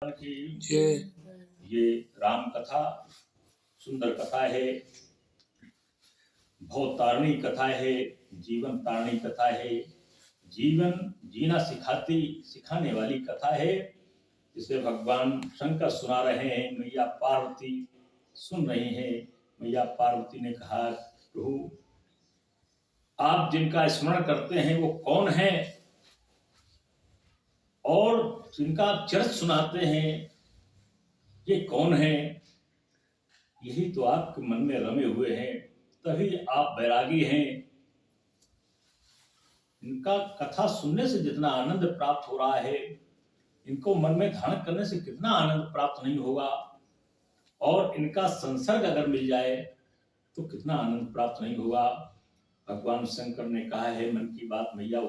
की जय। ये राम कथा सुंदर कथा है, बहुत तारणी कथा है, जीवन तारणी कथा है, जीवन जीना सिखाने वाली कथा है, जिसे भगवान शंकर सुना रहे हैं। मैया पार्वती सुन रही हैं। मैया पार्वती ने कहा, प्रभु आप जिनका स्मरण करते हैं वो कौन है, और जिनका आप चरित्र सुनाते हैं ये कौन है? यही तो आपके मन में रमे हुए हैं, तभी आप बैरागी हैं। इनका कथा सुनने से जितना आनंद प्राप्त हो रहा है, इनको मन में धारण करने से कितना आनंद प्राप्त नहीं होगा, और इनका संसर्ग अगर मिल जाए तो कितना आनंद प्राप्त नहीं होगा। भगवान शंकर ने कहा है मन की बात मैया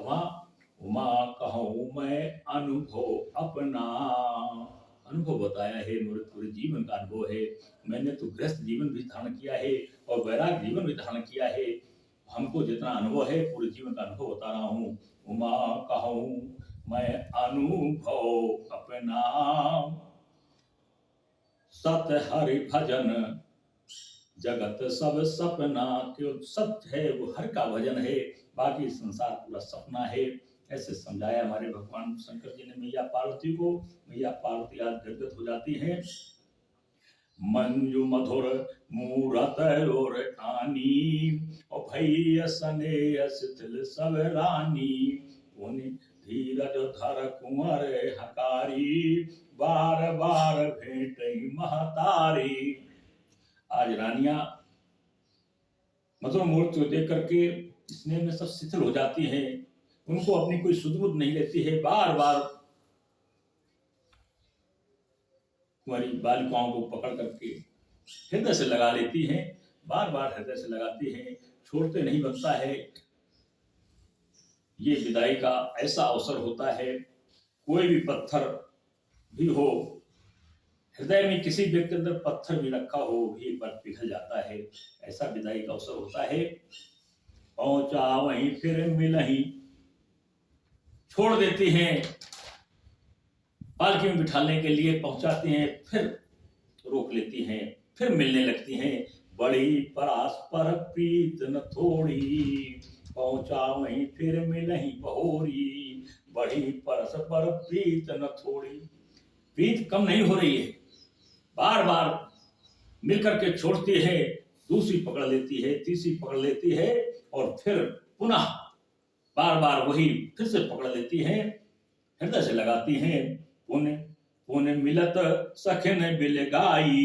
उमा कहूं मैं अनुभव अपना, अनुभव बताया है, मेरे पूरे जीवन का अनुभव है। मैंने तो गृहस्थ जीवन भी धारण किया है और वैराग जीवन भी धारण किया है। हमको जितना अनुभव है पूरे जीवन का अनुभव बता रहा हूँ। उमा कहूं मैं अनुभव अपना, सत हरि भजन जगत सब सपना। क्यों सत्य है वो हर का भजन है, बाकी संसार पूरा सपना है। ऐसे समझाया हमारे भगवान शंकर जी ने मैया पार्वती को। मैया पार्वती आज गदगद हो जाती है। मंजू मधुर मूरत और आनी, और भैया स्नेह शिथिल सब रानी। उन्हीं धीरज धर कुंवर हकारी, बार बार भेंट महतारी। आज रानियां मधुर मूर्ति को देख करके स्नेह में सब शिथिल हो जाती हैं। उनको अपनी कोई सुध-बुध नहीं लेती है, बार बार कुंवारी बालिकाओं को पकड़ करके हृदय से लगा लेती हैं, बार बार हृदय से लगाती हैं, छोड़ते नहीं बनता है। ये विदाई का ऐसा अवसर होता है, कोई भी पत्थर भी हो, हृदय में किसी व्यक्ति के अंदर पत्थर भी रखा हो भी एक बार पिघल जाता है। ऐसा विदाई का अवसर होता है। पहुंचा वहीं फिर मिलही, छोड़ देती हैं, पालकी में बिठाने के लिए पहुंचाती हैं, फिर रोक लेती हैं, फिर मिलने लगती हैं। बड़ी परस्पर प्रीत न थोड़ी, पहुंचा वहीं फिर मिलही बहोरी। बड़ी परस्पर प्रीत न थोड़ी, प्रीत कम नहीं हो रही है, बार बार मिलकर के छोड़ती है, दूसरी पकड़ लेती है, तीसरी पकड़ लेती है, और फिर पुनः बार बार वही फिर से पकड़ लेती है, हृदय से लगाती हैं। पुण्य पुण्य मिलत सखिन बिलगाई,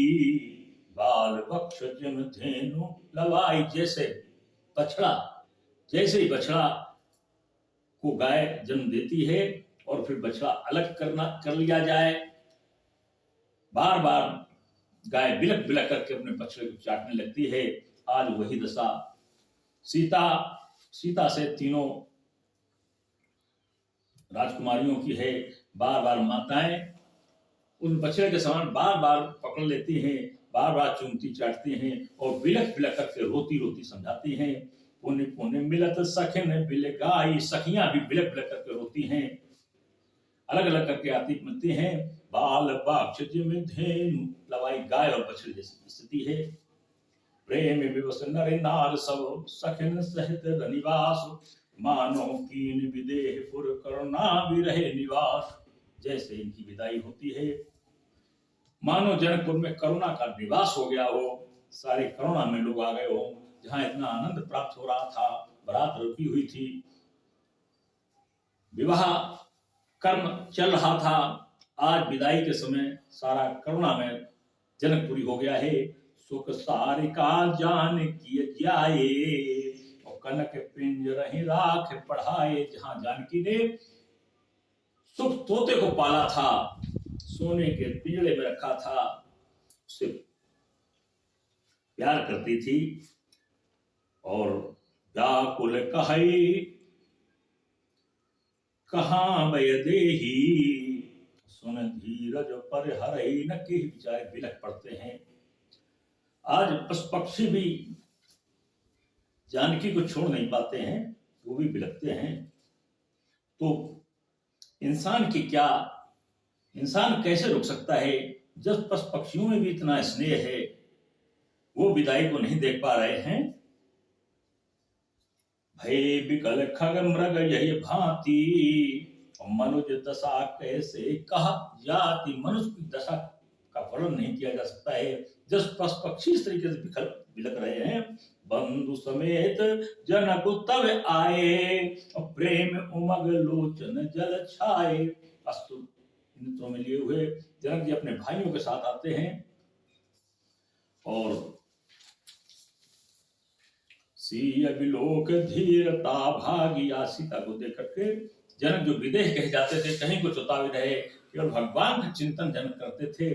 बाल बक्ष जिम धेनु लवाई। जैसे ही बछड़ा को गाय जन्म देती है और फिर बछड़ा अलग कर लिया जाए, बार बार गाय बिलक बिलक करके अपने बछड़े को चाटने लगती है। आज वही दशा सीता से तीनों राजकुमारियों की है। बार बार माताएं उन बछड़े के समान बार बार पकड़ लेती हैं, बार बार चूमती चाटती हैं, और बिलक बिलक करके रोती रोती समझाती हैं। पुण्य पुण्य मिलत सखिन बिलगाई, सखियां भी बिलक बिलक करके रोती हैं, अलग अलग करके आती मिलती हैं। बाल बाक्ष जिम धेनु लवाई, गाय और बछड़े जैसी स्थिति है। प्रेम विवश नर नार सब, सखिन सहित रनिवास। मानो कीन विदेह पुर करुणा भी रहे निवास। जैसे इनकी विदाई होती है, मानो जनकपुर में करुणा का निवास हो गया हो, सारे करुणा में लोग आ गए हो। जहां इतना आनंद प्राप्त हो रहा था, बारात रुकी हुई थी, विवाह कर्म चल रहा था, आज विदाई के समय सारा करुणा में जनकपुरी हो गया है। सुख सारिका जान किए जाए, और कनक पिंजरहि राख पढ़ाए। जहां जानकी ने सुख तोते को पाला था, सोने के पिंजरे में रखा था, उससे प्यार करती थी, और व्याकुल कहई कहां भय देही, सुन धीरज पर हरई न के। बेचारे बिलख पड़ते हैं। आज पशु पक्षी भी जानकी को छोड़ नहीं पाते हैं, वो भी बिलखते हैं। तो इंसान की क्या इंसान कैसे रुक सकता है जब पशु पक्षियों में भी इतना स्नेह है, वो विदाई को नहीं देख पा रहे हैं। भय विकल खग मृग यही भांति, मनुज दशा कैसे कहा जाति। मनुष्य की दशा का वर्णन नहीं किया जा सकता है। जब पशु पक्षी इस तरीके से बिखर बिलक रहे हैं, बंधु समेत जनक तब आए, प्रेम उमग लोचन जल छाए। अस्तु नेत्रों में लिए हुए जनक जी अपने भाइयों के साथ आते हैं और सीय विलोक धीरता भागिया। सीता को देख करके जनक जो विदेह कहे जाते थे, कहीं कुछ उतावी रहे, केवल भगवान का चिंतन जनक करते थे।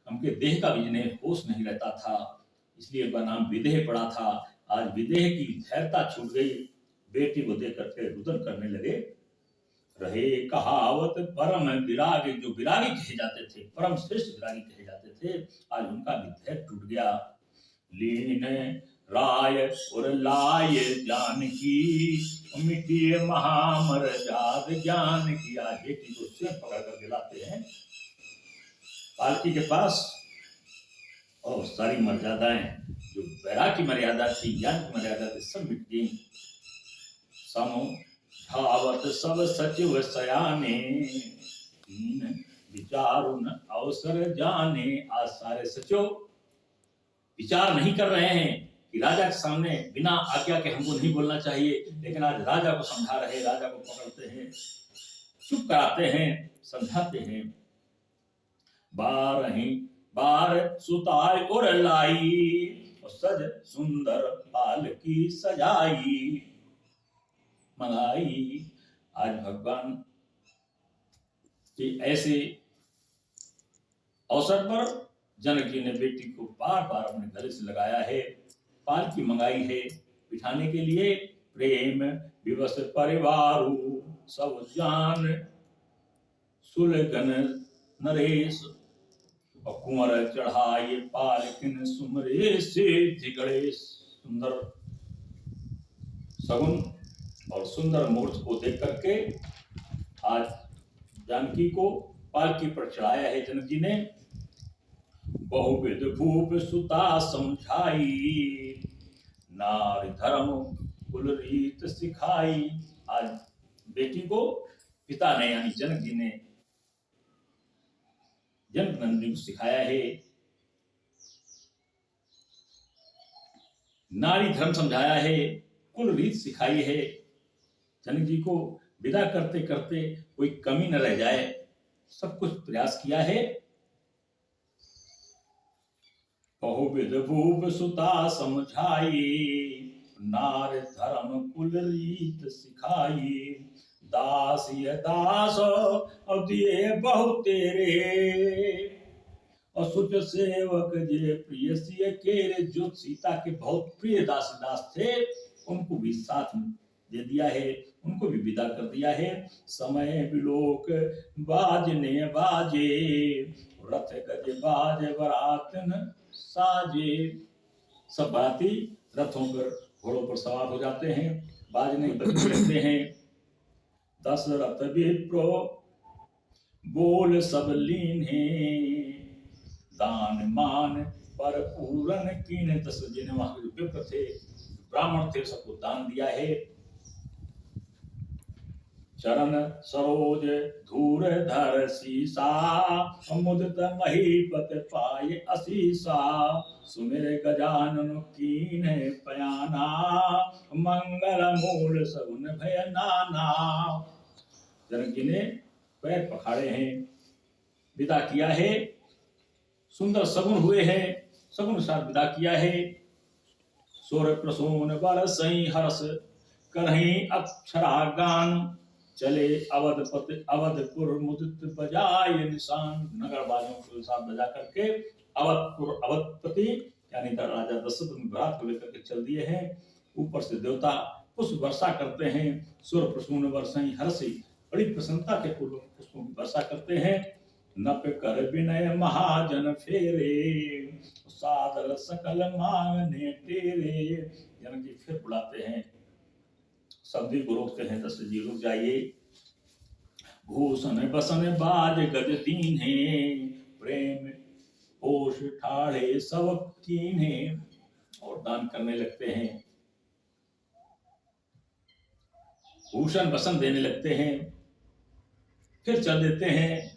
उनके देह का भी जिन्हें होश नहीं रहता था, इसलिए उनका नाम विदेह पड़ा था। आज विदेह की धैर्यता छूट गई, बेटी को देख करके रुदन करने लगे। रहे कहावत परम विरागी, जो विरागी कहे जाते थे, परम श्रेष्ठ विरागी कहे जाते थे, आज उनका भी धैर्य टूट गया। लीन राय और लाय जान की, मिटिए महामर जात ज्ञान की। आज बेटी को स्वयं पकड़ कर दिलाते हैं पालकी के पास, और सारी मर्यादाएं, जो वैराग की मर्यादा थी, ज्ञान की मर्यादा थी, सब मिट गई। समझावत सब सचिव सयाने, विचारुन अवसर जाने। आज सारे सचिव विचार नहीं कर रहे हैं कि राजा के सामने बिना आज्ञा के हमको नहीं बोलना चाहिए, लेकिन आज राजा को समझा रहे, राजा को पकड़ते हैं, चुप कराते हैं, समझाते हैं। बार सुताई और लाई, और सज सुंदर पाल की सजाई मंगाई। आज भगवान के ऐसे अवसर पर जनक जी ने बेटी को बार बार अपने गले से लगाया है, पालकी मंगाई है बिठाने के लिए। प्रेम विवश परिवारु सब जान, सुलगन नरेश, और कुंवर चढ़ाए पालकिन सुमरे से जिगड़े। सुंदर सगुन और सुंदर मुहूर्त को देख करके आज जानकी को पालकी पर चढ़ाया है जनक जी ने। बहुविध भूप सुता समझाई, नारी धर्म कुल रीत सिखाई। आज बेटी को पिता ने यानी जनक जी ने, जनक नंदिनी को सिखाया है, नारी धर्म समझाया है, कुल रीत सिखाई है। जनक जी को विदा करते करते कोई कमी न रह जाए, सब कुछ प्रयास किया है। बहुविध भूप सुता समझाई, नार धर्म कुल रीत सिखाई। दास ये दास और दिए बहु तेरे, और सुच सेवक जे प्रिय सिय केरे। जो सीता के बहुत प्रिय दास दास थे, उनको भी साथ दे दिया है, उनको भी विदा कर दिया है। समय विलोक बाजने बाजे, रथ गज बाज बरातन साजे। सब बाराती रथों पर घोड़ों पर सवार हो जाते हैं, बाजने बजने लगते हैं। दशरथ विप्रो बोल सब लीने, दान मान पर पूरन कीने। दशरथ जी ने वहां के जो विप्र थे, ब्राह्मण थे, सबको दान दिया है। चरण सरोज धूर धर सीसा, मुदित महीपत पाए असीसा। सुमिर गजानन कीन्हे पयाना, मंगल मूल सगुन भय नाना। जनक जी ने पैर पखाड़े हैं, विदा किया है, सुंदर सगुन हुए हैं, सगुन साथ विदा किया है। सोर प्रसून बर सही हर्ष, करही अक्षरा गान। चले अवधपति अवधपुर मुदित बजाय निशान। नगर वालों के साथ बजा करके अवधपुर अवधपति यानी राजा दशरथ उन बारात को लेकर के चल दिए हैं। ऊपर से देवता पुष्प वर्षा करते हैं। सुर प्रसून वर्षई हर्षि, बड़ी प्रसन्नता के पूर्वक पुष्पों की वर्षा करते हैं। नप कर विनय महाजन फेरे, सादर सकल मांगने तेरे। जनक जी फिर बुलाते हैं, सब्जी को रोकते हैं, दशरथ जी रुक जाइए। भूषण बसन बाज गज दीन्हे, प्रेम होश ठाढ़े सब कीन्हे। और दान करने लगते हैं, भूषण बसन देने लगते हैं, फिर चल देते हैं,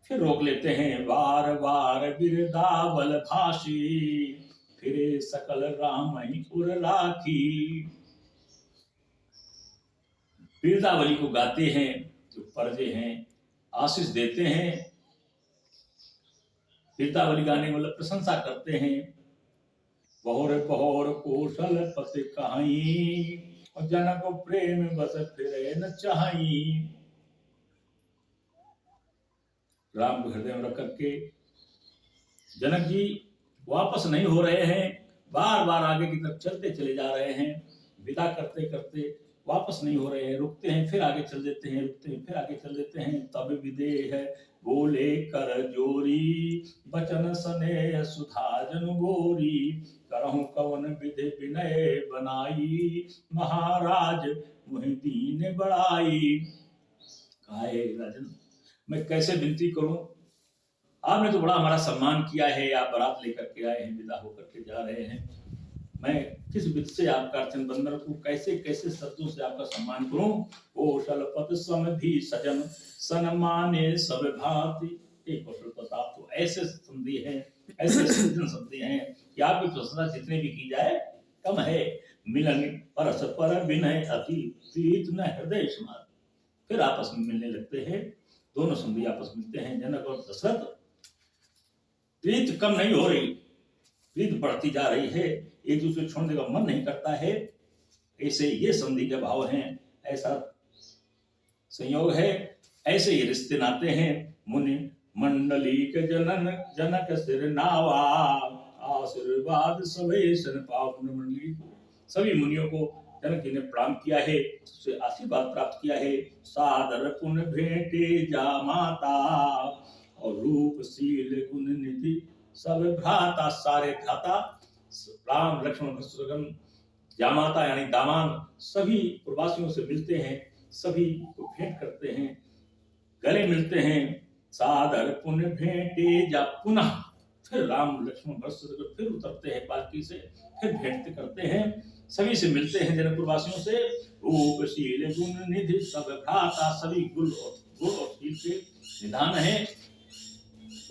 फिर रोक लेते हैं। बार बार बिरदावल भाषी, फिरे सकल राम ही उर राखी। बिरदावली को गाते हैं, जो परजे हैं आशीष देते हैं। बिरदावली गाने मतलब प्रशंसा करते हैं। बहुर बहुर कौशल पति कहाई, और जनक प्रेम बस फिरे न चाही। राम को हृदय में रख करके जनक जी वापस नहीं हो रहे हैं, बार बार आगे की तरफ चलते चले जा रहे हैं। विदा करते करते वापस नहीं हो रहे हैं, रुकते हैं, फिर आगे चल देते हैं, रुकते हैं, फिर आगे चल देते हैं। तब विदेह बोले कर जोरी, बचन सने सुधा जन गोरी। करहु कवन विधि विनय बनाई, महाराज मुहि दीन बड़ाई। काहे राजन, मैं कैसे विनती करूं, आपने तो बड़ा हमारा सम्मान किया है, आप बारात लेकर के आए हैं, विदा होकर के जा रहे हैं। मैं किस विध से आपका अर्चन बंदर को कैसे कैसे शब्दों से आपका सम्मान करूं। कौशल पद समधि सजन, सन्माने सब भांति। एक कौशल पद, आप तो ऐसे संधि हैं, ऐसे सज्जन संधि हैं कि आपकी प्रशंसा जितने भी की जाए कम है। मिलन परस्पर विनय अति, प्रीत न हृदय समान। फिर आपस में मिलने लगते हैं, दोनों संधि आपस में मिलते हैं। जनक और दशरथ, प्रीत कम नहीं हो रही, प्रीत बढ़ती जा रही है, एक दूसरे छोड़ने का मन नहीं करता है। ऐसे ये संधि के भाव हैं, ऐसा संयोग है, ऐसे ही रिश्ते नाते हैं। मुनि मंडली के जनन, जनक सिर नावा, आशीर्वाद सभे सन पावन मंडली को। सभी मुनियों को जनक जी ने प्रणाम किया है, उससे आशीर्वाद प्राप्त किया है। सादर पुन भेंटे जा माता, और रूप शील गुण निधि सब भ्राता। सारे भ्राता राम लक्ष्मण शत्रुघ्न, जामाता यानी दामाद, सभी प्रवासियों से मिलते हैं, सभी को भेंट करते हैं, गले मिलते हैं। सादर पुण्य भेंटे जा पुनः, फिर राम लक्ष्मण शत्रुघ्न फिर उतरते हैं पालकी से, फिर भेंट करते हैं, सभी से मिलते हैं जनकपुर वासियों से। रूप शील गुण निधि सब भ्राता, सभी गुण और शील के निधान है।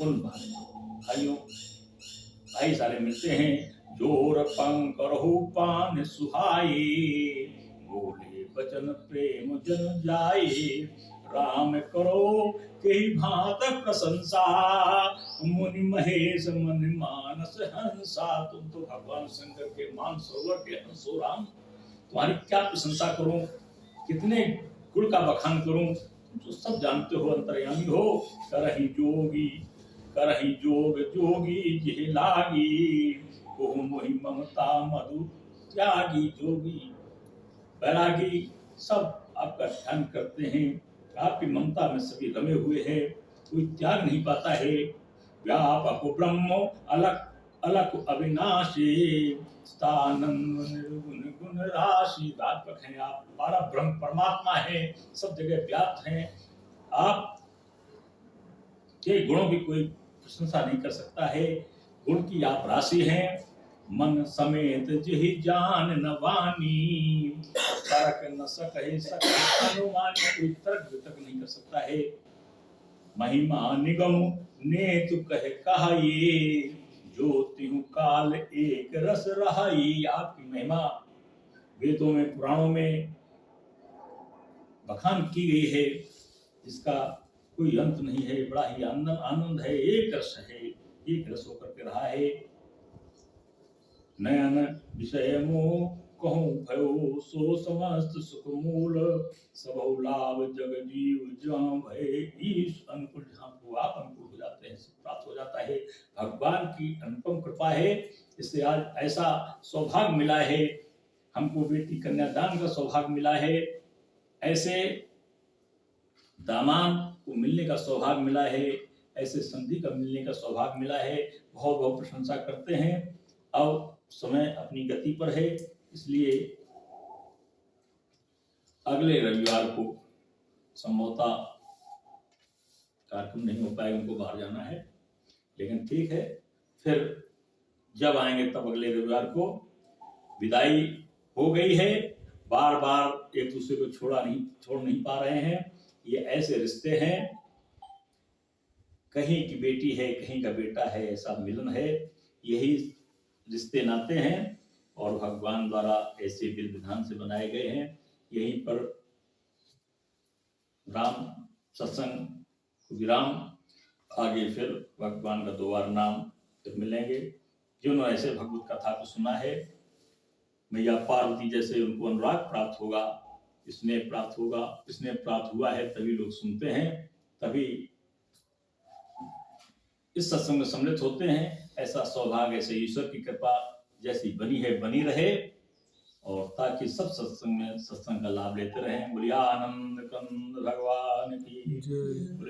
उन भाइयों भाई सारे मिलते हैं। जोर पंकरहु पान सुहाए, बोले बचन प्रेम जन जाए। राम करो के भांत प्रशंसा, मुनि महेश मन मानस हंसा। तुम तो भगवान शंकर के मान सरोवर के हंसो राम, तुम्हारी क्या प्रशंसा करूं, कितने गुण का बखान करूं, जो सब जानते हो, अंतर्यामी हो। करहि जोगी करहि जोग जोगी जिह लागी, कोहु मोहि ममता मधु त्यागी। जोगी बैरागी सब आपका ध्यान करते हैं, आपकी ममता में सभी रमे हुए हैं, कोई त्याग नहीं पाता है। व्यापक ब्रह्म अलग अलग अविनाशी, स्थानंद निर्गुण गुण राशि। व्यापक हैं आप, हमारा ब्रह्म परमात्मा है, सब जगह व्याप्त हैं। आप के गुणों की कोई प्रशंसा नहीं कर सकता है, गुण की आप राशि हैं। मन समेत जिहि जान न वानी, तर्क न सकहि अनुमानी। कोई तर्क वितर्क नहीं कर सकता है। महिमा निगम नेतु कहे कहाई, जो तिहु काल एक रस रहाई। आपकी महिमा वेदों में पुराणों में बखान की गई है, जिसका कोई अंत नहीं है। बड़ा ही आनंद है, एक रस है, एक रस होकर के रहा है। नयन विषय मोह कहूं भयो, सो समस्त सुख मूल। सबहु लाभ जग जीव जहाँ भय, ईश अनुकूल। जहाँ को आप अनुकूल हो जाते हैं, प्राप्त हो जाता है। भगवान की अनुपम कृपा है, इससे आज ऐसा सौभाग्य मिला है, हमको बेटी कन्यादान का सौभाग्य मिला है, ऐसे दामाद को मिलने का सौभाग्य मिला है, ऐसे संधि का मिलने का सौभाग्य मिला है। बहुत बहुत प्रशंसा करते हैं। अब समय अपनी गति पर है, इसलिए अगले रविवार को संभवतः कार्यक्रम नहीं हो पाएगा, उनको बाहर जाना है, लेकिन ठीक है, फिर जब आएंगे तब अगले रविवार को। विदाई हो गई है, बार बार एक दूसरे को छोड़ नहीं पा रहे हैं। ये ऐसे रिश्ते हैं, कहीं की बेटी है कहीं का बेटा है, ऐसा मिलन है, यही रिश्ते नाते हैं और भगवान द्वारा ऐसे विधि विधान से बनाए गए हैं। यहीं पर राम सत्संग विराम, आगे फिर भगवान का दोबारा नाम फिर मिलेंगे। जिन्होंने ऐसे भगवत कथा को सुना है, मैया पार्वती जैसे उनको अनुराग प्राप्त होगा, स्नेह प्राप्त होगा, स्नेह प्राप्त हुआ है तभी लोग सुनते हैं, तभी इस सत्संग में सम्मिलित होते हैं। ऐसा सौभाग्य, ऐसे ईश्वर की कृपा जैसी बनी है बनी रहे, और ताकि सब सत्संग में सत्संग का लाभ लेते रहें। बोलिए आनंद कंद भगवान की जय।